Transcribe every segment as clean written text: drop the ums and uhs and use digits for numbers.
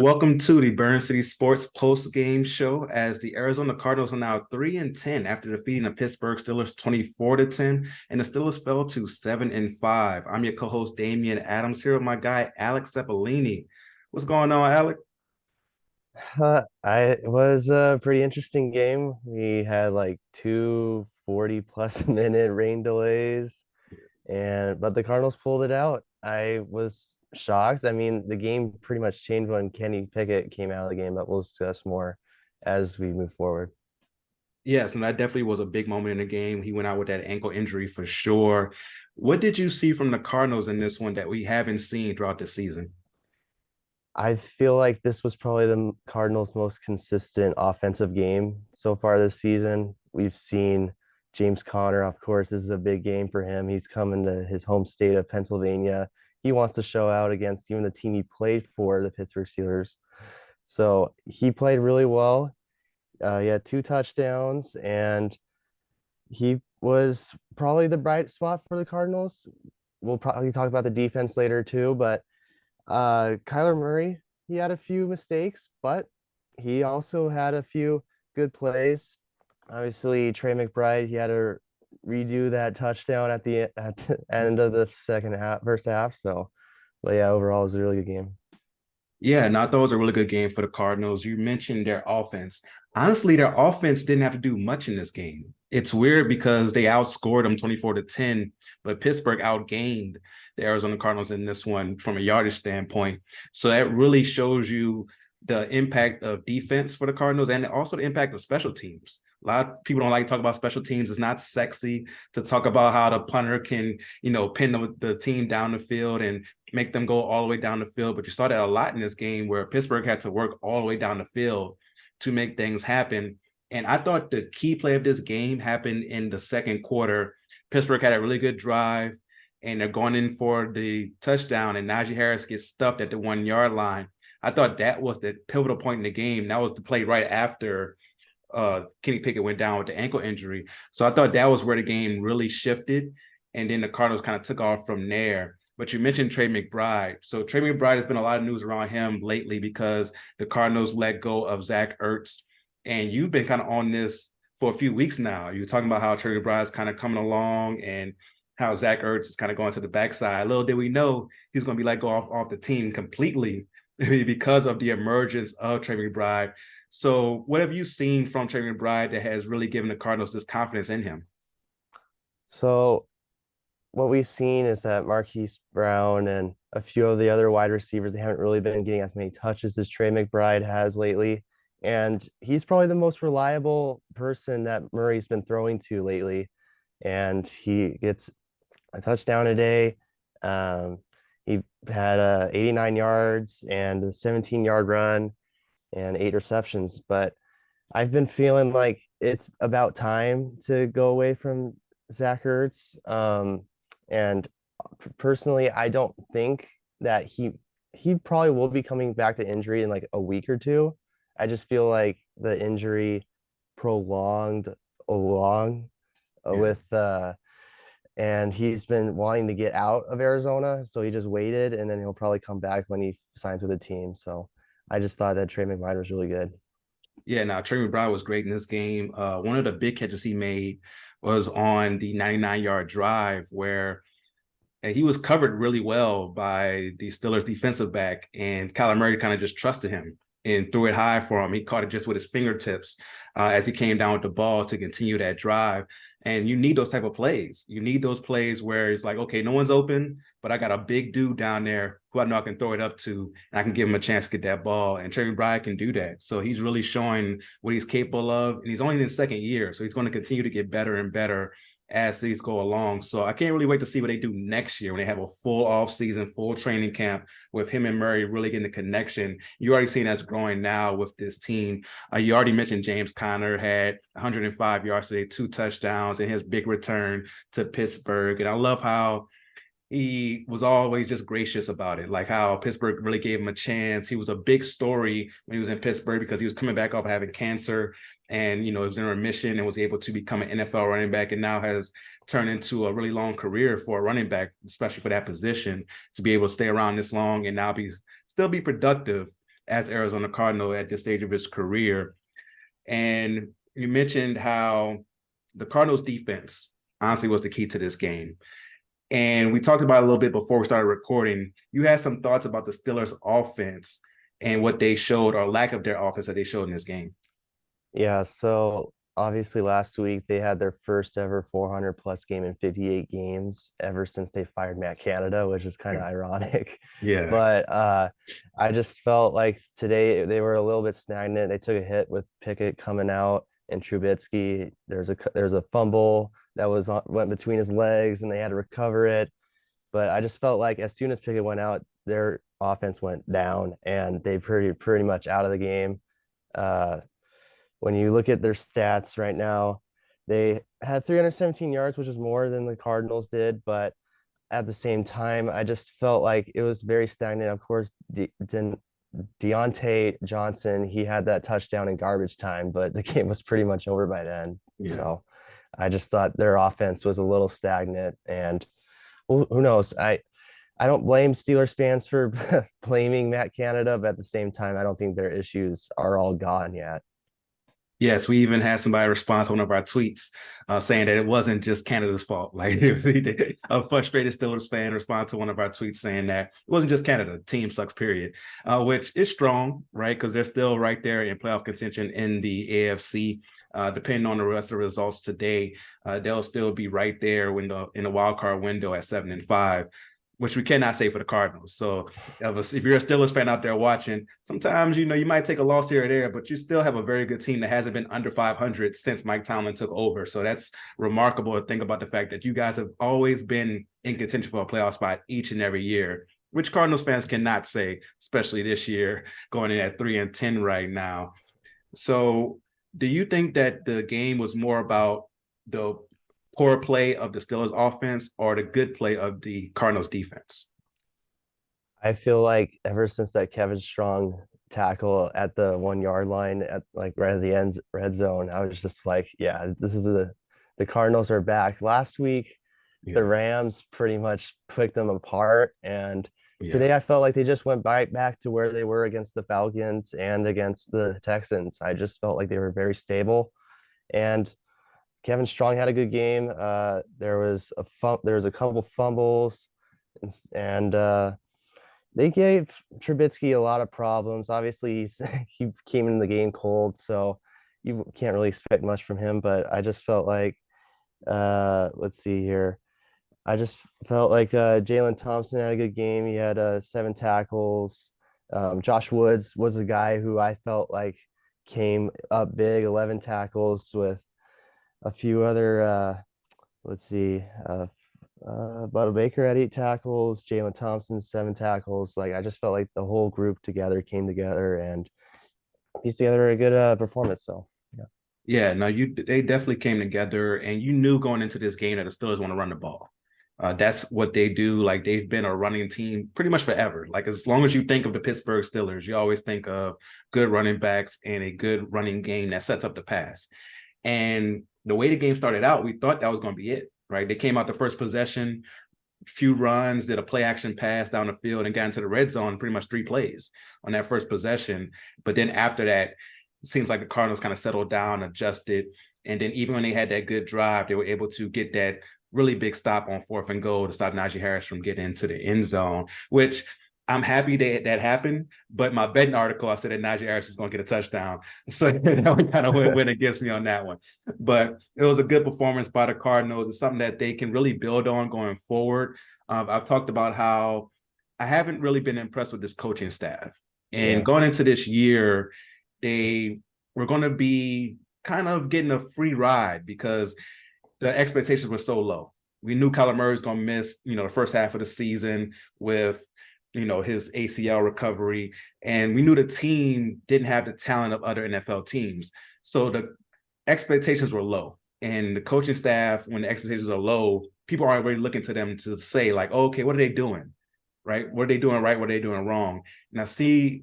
Welcome to the Burn City Sports post-game show as the Arizona Cardinals are now 3-10 after defeating the Pittsburgh Steelers 24-10, and the Steelers fell to 7-5. I'm your co-host Damian Adams here with my guy Alec Cipollini. What's going on, Alec? It was a pretty interesting game. We had like two 40 plus minute rain delays, but the Cardinals pulled it out. I was shocked. I mean, the game pretty much changed when Kenny Pickett came out of the game, but we'll discuss more as we move forward. Yes, and that definitely was a big moment in the game. He went out with that ankle injury for sure. What did you see from the Cardinals in this one that we haven't seen throughout the season? I feel like this was probably the Cardinals' most consistent offensive game so far this season. We've seen James Conner, of course, this is a big game for him. He's coming to his home state of Pennsylvania. He wants to show out against even the team he played for, the Pittsburgh Steelers. So he played really well. He had two touchdowns, and he was probably the bright spot for the Cardinals. We'll probably talk about the defense later too, but Kyler Murray, he had a few mistakes, but he also had a few good plays. Obviously, Trey McBride, he had to redo that touchdown at the end of the second half, first half. So, but yeah, overall, it was a really good game. Yeah, and I thought it was a really good game for the Cardinals. You mentioned their offense. Honestly, their offense didn't have to do much in this game. It's weird because they outscored them 24-10, but Pittsburgh outgained the Arizona Cardinals in this one from a yardage standpoint. So that really shows you the impact of defense for the Cardinals and also the impact of special teams. A lot of people don't like to talk about special teams. It's not sexy to talk about how the punter can, pin the team down the field and make them go all the way down the field. But you saw that a lot in this game where Pittsburgh had to work all the way down the field to make things happen. And I thought the key play of this game happened in the second quarter. Pittsburgh had a really good drive, and they're going in for the touchdown, and Najee Harris gets stuffed at the 1 yard line. I thought that was the pivotal point in the game. That was the play right after Kenny Pickett went down with the ankle injury. So I thought that was where the game really shifted. And then the Cardinals kind of took off from there. But you mentioned Trey McBride. So Trey McBride has been a lot of news around him lately because the Cardinals let go of Zach Ertz. And you've been kind of on this for a few weeks now. You're talking about how Trey McBride is kind of coming along and how Zach Ertz is kind of going to the backside. Little did we know he's going to be let go off the team completely because of the emergence of Trey McBride. So what have you seen from Trey McBride that has really given the Cardinals this confidence in him? So what we've seen is that Marquise Brown and a few of the other wide receivers, they haven't really been getting as many touches as Trey McBride has lately. And he's probably the most reliable person that Murray's been throwing to lately. And he gets a touchdown a day. He had 89 yards and a 17-yard run and eight receptions. But I've been feeling like it's about time to go away from Zach Ertz. And personally, I don't think that he probably will be coming back to injury in like a week or two. I just feel like the injury prolonged along Yeah. with and he's been wanting to get out of Arizona, so he just waited and then he'll probably come back when he signs with the team. So I just thought that Trey McBride was really good. Yeah, now Trey McBride was great in this game. One of the big catches he made was on the 99-yard drive where he was covered really well by the Steelers defensive back, and Kyler Murray kind of just trusted him and threw it high for him. He caught it just with his fingertips as he came down with the ball to continue that drive. And you need those type of plays. You need those plays where it's like, okay, no one's open, but I got a big dude down there who I know I can throw it up to, and I can give him a chance to get that ball. And Trey McBride can do that. So he's really showing what he's capable of. And he's only in his second year, so he's going to continue to get better and better as these go along. So I can't really wait to see what they do next year when they have a full off season, full training camp with him and Murray really getting the connection. You already seen that's growing now with this team. You already mentioned James Conner had 105 yards today, two touchdowns, and his big return to Pittsburgh. And I love how he was always just gracious about it, like how Pittsburgh really gave him a chance. He was a big story when he was in Pittsburgh because he was coming back off of having cancer and, he was in remission and was able to become an NFL running back and now has turned into a really long career for a running back, especially for that position, to be able to stay around this long and now still be productive. as Arizona Cardinal at this stage of his career. And you mentioned how the Cardinals defense honestly was the key to this game. And we talked about it a little bit before we started recording. You had some thoughts about the Steelers offense and what they showed, or lack of their offense that they showed in this game. Yeah, so obviously last week they had their first ever 400 plus game in 58 games ever since they fired Matt Canada, which is kind of ironic. Yeah. But I just felt like today they were a little bit stagnant. They took a hit with Pickett coming out and Trubisky. There's a fumble that went between his legs and they had to recover it. But I just felt like as soon as Pickett went out, their offense went down and they pretty much out of the game. Uh, when you look at their stats right now, they had 317 yards, which is more than the Cardinals did. But at the same time, I just felt like it was very stagnant. Of course, Deontay Johnson, he had that touchdown in garbage time, but the game was pretty much over by then. Yeah. So I just thought their offense was a little stagnant. And who knows? I don't blame Steelers fans for blaming Matt Canada, but at the same time, I don't think their issues are all gone yet. Yes, we even had somebody respond to one of our tweets saying that it wasn't just Canada's fault. Like it was a frustrated Steelers fan respond to one of our tweets saying that it wasn't just Canada, the team sucks, period, which is strong, right? Because they're still right there in playoff contention in the AFC. Depending on the rest of the results today, they'll still be right there in the wild card window at 7-5. Which we cannot say for the Cardinals. So if you're a Steelers fan out there watching, sometimes, you might take a loss here or there, but you still have a very good team that hasn't been under 500 since Mike Tomlin took over. So that's remarkable to think about the fact that you guys have always been in contention for a playoff spot each and every year, which Cardinals fans cannot say, especially this year, going in at 3-10 right now. So do you think that the game was more about the poor play of the Steelers offense or the good play of the Cardinals defense? I feel like ever since that Kevin Strong tackle at the 1 yard line at like right at the end red zone, I was just like, yeah, this is the Cardinals are back. Last week, the Rams pretty much picked them apart. And today I felt like they just went right back to where they were against the Falcons and against the Texans. I just felt like they were very stable. And Kevin Strong had a good game. There was a couple fumbles, and they gave Trubisky a lot of problems. Obviously, he came in the game cold, so you can't really expect much from him. But I just felt like, let's see here. I just felt like Jalen Thompson had a good game. He had 7 tackles. Josh Woods was a guy who I felt like came up big, 11 tackles with a few other let's see Buttle Baker had 8 tackles, Jalen Thompson 7 tackles. Like I just felt like the whole group together came together and pieced together a good performance. So yeah, no, they definitely came together, and you knew going into this game that the Steelers want to run the ball. That's what they do. Like they've been a running team pretty much forever. Like as long as you think of the Pittsburgh Steelers, you always think of good running backs and a good running game that sets up the pass. And the way the game started out, we thought that was going to be it, right? They came out the first possession, few runs, did a play action pass down the field and got into the red zone, pretty much 3 plays on that first possession. But then after that, it seems like the Cardinals kind of settled down, adjusted. And then even when they had that good drive, they were able to get that really big stop on 4th and goal to stop Najee Harris from getting into the end zone, which I'm happy that happened, but my betting article, I said that Najee Harris is going to get a touchdown. So that one kind of went against me on that one. But it was a good performance by the Cardinals. It's something that they can really build on going forward. I've talked about how I haven't really been impressed with this coaching staff. And going into this year, they were going to be kind of getting a free ride because the expectations were so low. We knew Kyler Murray was going to miss, the first half of the season with his ACL recovery. And we knew the team didn't have the talent of other NFL teams. So the expectations were low. And the coaching staff, when the expectations are low, people aren't really looking to them to say like, oh, okay, what are they doing? Right? What are they doing right? What are they doing wrong? Now, see,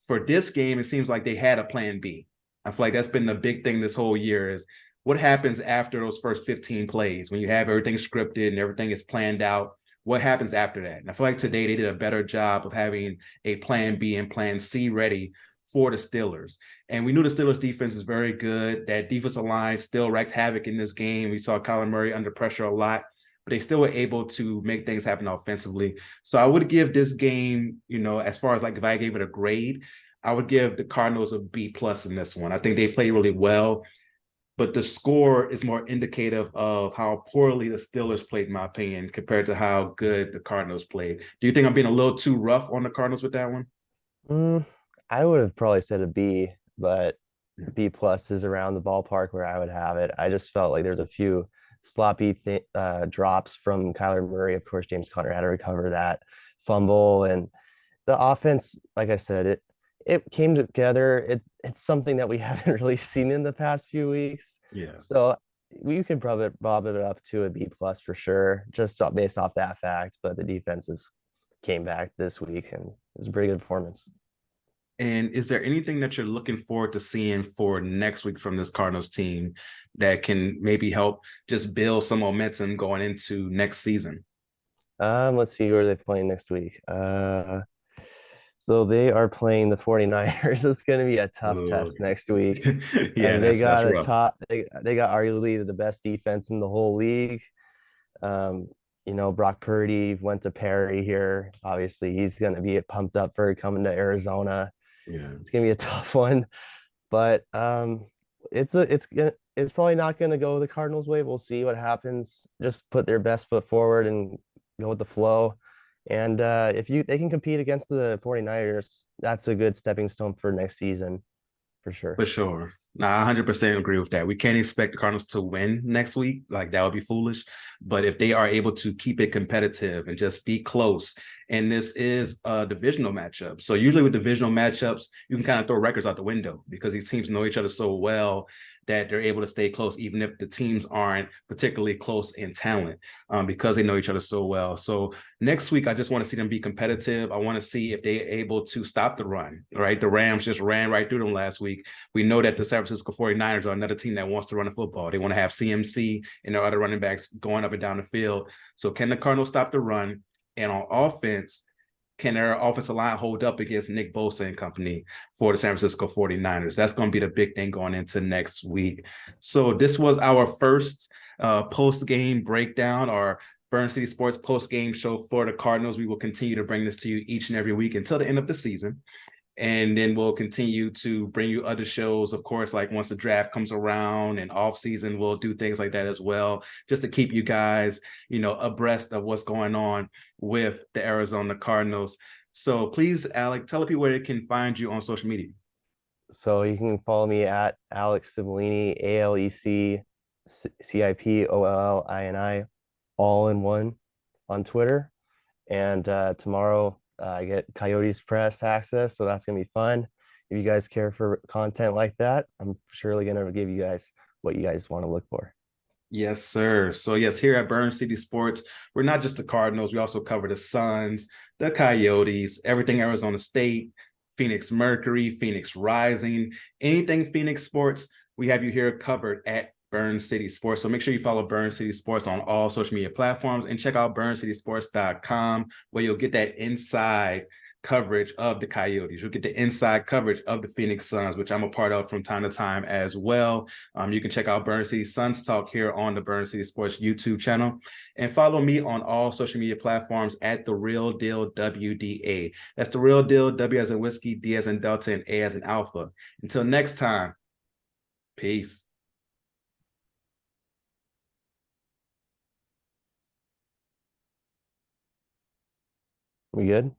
for this game, it seems like they had a plan B. I feel like that's been the big thing this whole year is what happens after those first 15 plays when you have everything scripted and everything is planned out. what happens after that? And I feel like today they did a better job of having a plan B and plan C ready for the Steelers. And we knew the Steelers defense is very good. That defensive line still wreaked havoc in this game. We saw Kyler Murray under pressure a lot, but they still were able to make things happen offensively. So I would give this game, as far as like if I gave it a grade, I would give the Cardinals a B plus in this one. I think they played really well, but the score is more indicative of how poorly the Steelers played, in my opinion, compared to how good the Cardinals played. Do you think I'm being a little too rough on the Cardinals with that one? Mm, I would have probably said a B, but Yeah. B plus is around the ballpark where I would have it. I just felt like there's a few sloppy drops from Kyler Murray. Of course, James Conner had to recover that fumble, and the offense, like I said, it came together. It's something that we haven't really seen in the past few weeks. Yeah. So we can probably bob it up to a B plus for sure, just based off that fact. But the defenses came back this week, and it was a pretty good performance. And is there anything that you're looking forward to seeing for next week from this Cardinals team that can maybe help just build some momentum going into next season? Let's see who are they playing next week. So they are playing the 49ers. It's going to be a tough Oh, test next week. yeah, They that's got a rough. top. They got arguably the best defense in the whole league. Um, Brock Purdy went to Perry here. Obviously, he's going to be pumped up for coming to Arizona. Yeah, It's going to be a tough one, but it's probably not going to go the Cardinals' way. We'll see what happens. Just put their best foot forward and go with the flow. And if they can compete against the 49ers, that's a good stepping stone for next season for sure. for sure. Nah, I 100% agree with that. We can't expect the Cardinals to win next week. Like, that would be foolish. But if they are able to keep it competitive and just be close, and this is a divisional matchup. So usually with divisional matchups, you can kind of throw records out the window because these teams know each other so well that they're able to stay close, even if the teams aren't particularly close in talent, because they know each other so well. So next week, I just want to see them be competitive. I want to see if they're able to stop the run, right? The Rams just ran right through them last week. We know that the San Francisco 49ers are another team that wants to run the football. They want to have CMC and their other running backs going up and down the field. So can the Cardinals stop the run? And on offense, can their offensive line hold up against Nick Bosa and company for the San Francisco 49ers? That's going to be the big thing going into next week. So this was our first post-game breakdown, or Burn City Sports post-game show for the Cardinals. We will continue to bring this to you each and every week until the end of the season. And then we'll continue to bring you other shows, of course, like once the draft comes around and off season, we'll do things like that as well, just to keep you guys, abreast of what's going on with the Arizona Cardinals. So please, Alec, tell the people where they can find you on social media. So you can follow me at Alec Cipollini, Alec Cipollini, all in one on Twitter. And tomorrow I get Coyotes Press access, so that's gonna be fun. If you guys care for content like that, I'm surely gonna give you guys what you guys want to look for. Yes, sir. So yes, here at Burn City Sports, we're not just the Cardinals. We also cover the Suns, the Coyotes, everything Arizona State, Phoenix Mercury, Phoenix Rising, anything Phoenix sports. We have you here covered at Burn City Sports. So make sure you follow Burn City Sports on all social media platforms and check out burncitysports.com, where you'll get that inside coverage of the Coyotes. You'll get the inside coverage of the Phoenix Suns, which I'm a part of from time to time as well. You can check out Burn City Suns Talk here on the Burn City Sports YouTube channel, and follow me on all social media platforms at The Real Deal WDA. That's The Real Deal, W as in whiskey, D as in Delta, and A as in Alpha. Until next time, peace. We good?